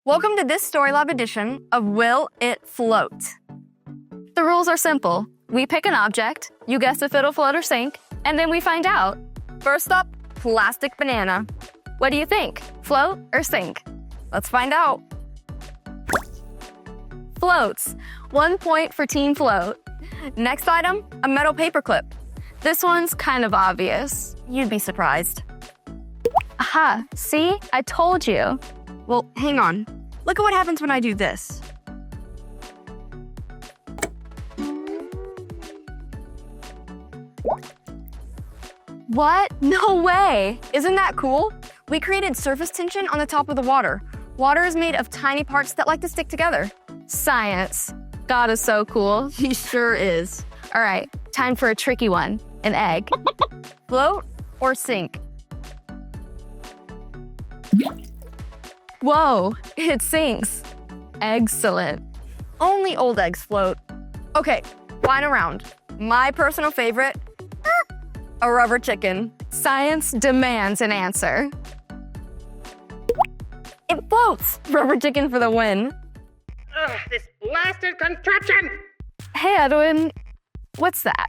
Welcome to this Storylab edition of Will It Float? The rules are simple. We pick an object, you guess if it'll float or sink, and then we find out. First up, plastic banana. What do you think? Float or sink? Let's find out. Floats. 1 point for Team Float. Next item, a metal paperclip. This one's kind of obvious. You'd be surprised. Aha, see? I told you. Well, hang on. Look at what happens when I do this. What? No way! Isn't that cool? We created surface tension on the top of the water. Water is made of tiny parts that like to stick together. Science. God is so cool. He sure is. All right, time for a tricky one. An egg. Float or sink? Whoa, it sinks. Excellent. Only old eggs float. Okay, final round. My personal favorite, a rubber chicken. Science demands an answer. It floats. Rubber chicken for the win. Ugh, this blasted contraption! Hey, Edwin, what's that?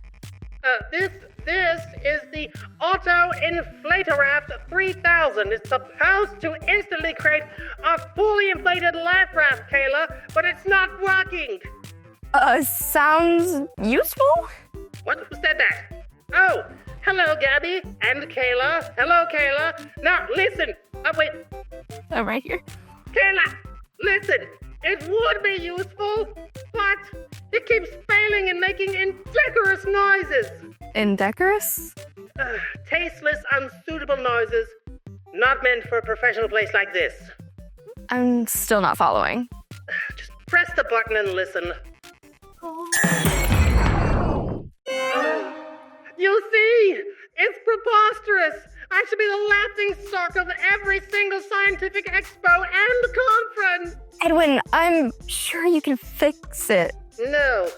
This is the Auto Inflataraft 3000. It's supposed to instantly create a fully inflated life raft, Kayla, but it's not working. Sounds useful? What? Who said that? Oh, hello, Gabby and Kayla. Hello, Kayla. Now, listen. Oh, wait. Oh, right here. Kayla, listen. It would be useful, but it keeps failing and making indecorous noises. Indecorous? Tasteless, unsuitable noises. Not meant for a professional place like this. I'm still not following. Just press the button and listen. You see? It's preposterous. I should be the laughing stock of every single scientific expo and conference. Edwin, I'm sure you can fix it. No.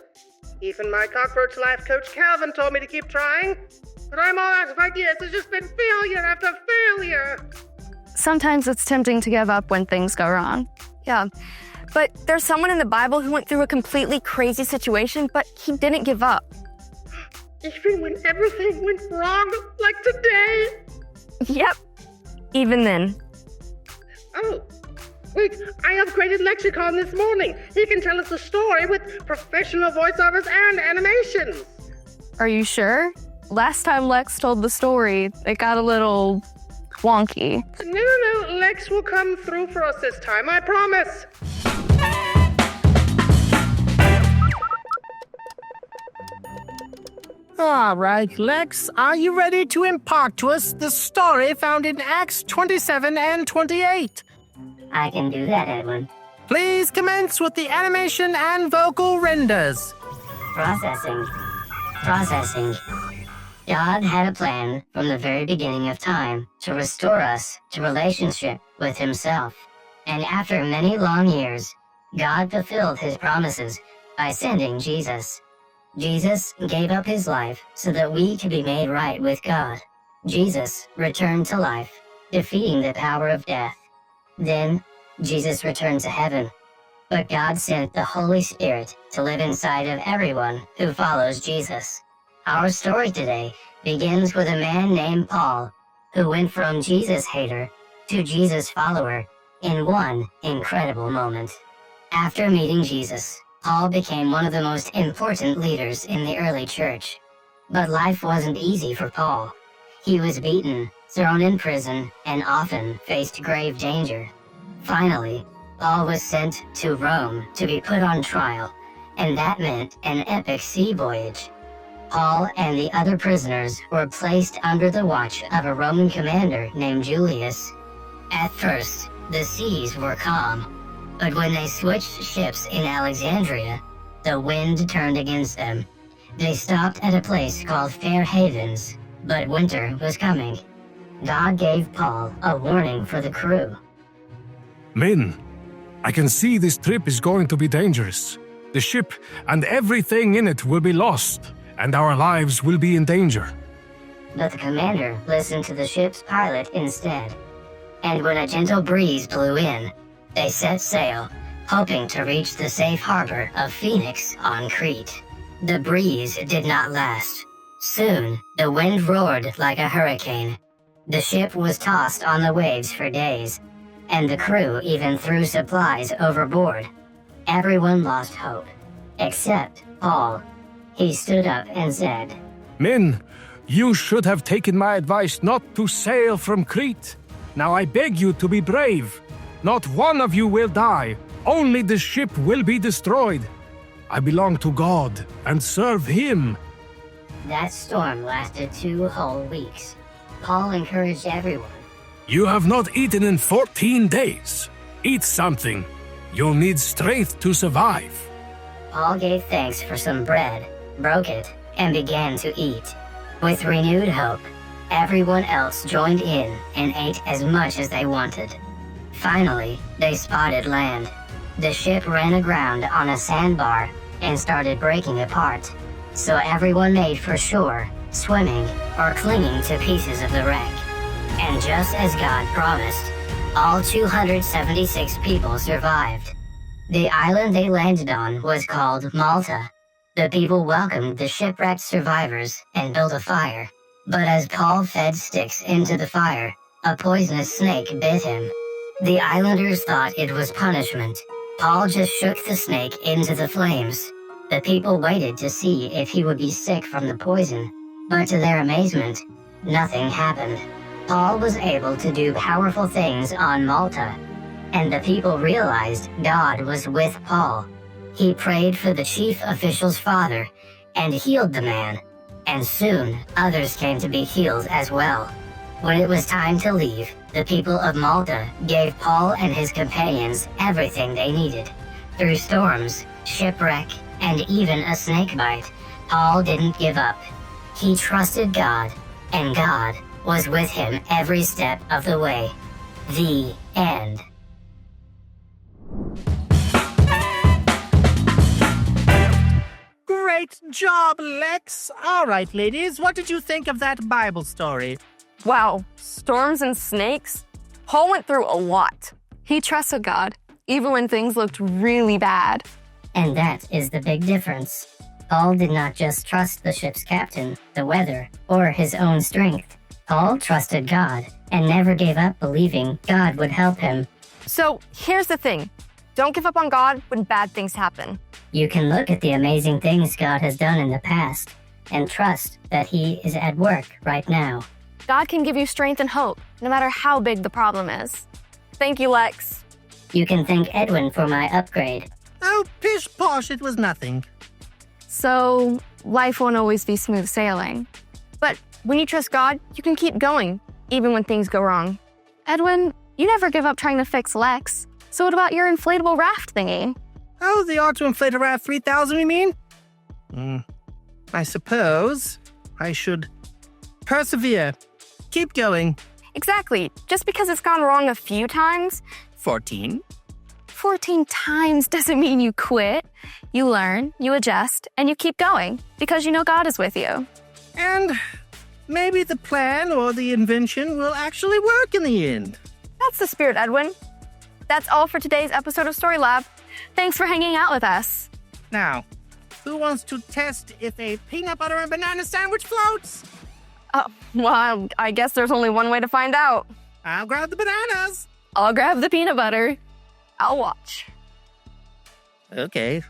Even my cockroach life coach Calvin told me to keep trying. But I'm all out of ideas. It's just been failure after failure. Sometimes it's tempting to give up when things go wrong. Yeah, but there's someone in the Bible who went through a completely crazy situation, but he didn't give up. Even when everything went wrong, like today? Yep, even then. Oh, wait, I upgraded Lexicon this morning. He can tell us a story with professional voiceovers and animations. Are you sure? Last time Lex told the story, it got a little wonky. No, Lex will come through for us this time, I promise. All right, Lex, are you ready to impart to us the story found in Acts 27 and 28? I can do that, Edwin. Please commence with the animation and vocal renders. Processing. God had a plan from the very beginning of time to restore us to relationship with himself. And after many long years, God fulfilled his promises by sending Jesus. Jesus gave up his life so that we could be made right with God. Jesus returned to life, defeating the power of death. Then, Jesus returned to heaven. But God sent the Holy Spirit to live inside of everyone who follows Jesus. Our story today begins with a man named Paul, who went from Jesus hater to Jesus follower in one incredible moment. After meeting Jesus, Paul became one of the most important leaders in the early church. But life wasn't easy for Paul. He was beaten, thrown in prison, and often faced grave danger. Finally, Paul was sent to Rome to be put on trial, and that meant an epic sea voyage. Paul and the other prisoners were placed under the watch of a Roman commander named Julius. At first, the seas were calm. But when they switched ships in Alexandria, the wind turned against them. They stopped at a place called Fair Havens, but winter was coming. God gave Paul a warning for the crew. Men, I can see this trip is going to be dangerous. The ship and everything in it will be lost, and our lives will be in danger. But the commander listened to the ship's pilot instead. And when a gentle breeze blew in, They set sail, hoping to reach the safe harbor of Phoenix on Crete. The breeze did not last. Soon, the wind roared like a hurricane. The ship was tossed on the waves for days, and the crew even threw supplies overboard. Everyone lost hope, except Paul. He stood up and said, Men, you should have taken my advice not to sail from Crete. Now I beg you to be brave. Not one of you will die. Only the ship will be destroyed. I belong to God and serve Him. That storm lasted 2 whole weeks. Paul encouraged everyone. You have not eaten in 14 days. Eat something. You'll need strength to survive. Paul gave thanks for some bread, broke it, and began to eat. With renewed hope, everyone else joined in and ate as much as they wanted. Finally, they spotted land. The ship ran aground on a sandbar and started breaking apart. So everyone made for shore, swimming or clinging to pieces of the wreck. And just as God promised, all 276 people survived. The island they landed on was called Malta. The people welcomed the shipwrecked survivors and built a fire. But as Paul fed sticks into the fire, a poisonous snake bit him. The islanders thought it was punishment. Paul just shook the snake into the flames. The people waited to see if he would be sick from the poison, but to their amazement, nothing happened. Paul was able to do powerful things on Malta, and the people realized God was with Paul. He prayed for the chief official's father and healed the man, and soon others came to be healed as well. When it was time to leave, the people of Malta gave Paul and his companions everything they needed. Through storms, shipwreck, and even a snake bite, Paul didn't give up. He trusted God, and God was with him every step of the way. The end. Great job, Lex. All right, ladies, what did you think of that Bible story? Wow, storms and snakes? Paul went through a lot. He trusted God, even when things looked really bad. And that is the big difference. Paul did not just trust the ship's captain, the weather, or his own strength. Paul trusted God and never gave up believing God would help him. So here's the thing. Don't give up on God when bad things happen. You can look at the amazing things God has done in the past and trust that He is at work right now. God can give you strength and hope, no matter how big the problem is. Thank you, Lex. You can thank Edwin for my upgrade. Oh, pish posh, it was nothing. So, life won't always be smooth sailing. But when you trust God, you can keep going, even when things go wrong. Edwin, you never give up trying to fix Lex. So what about your inflatable raft thingy? Oh, the auto-inflator RAV 3000, you mean? I suppose I should persevere. Keep going. Exactly. Just because it's gone wrong a few times, 14. 14 times doesn't mean you quit. You learn, you adjust, and you keep going because you know God is with you. And maybe the plan or the invention will actually work in the end. That's the spirit, Edwin. That's all for today's episode of Storylab. Thanks for hanging out with us. Now, who wants to test if a peanut butter and banana sandwich floats? Well, I guess there's only one way to find out. I'll grab the bananas. I'll grab the peanut butter. I'll watch. Okay.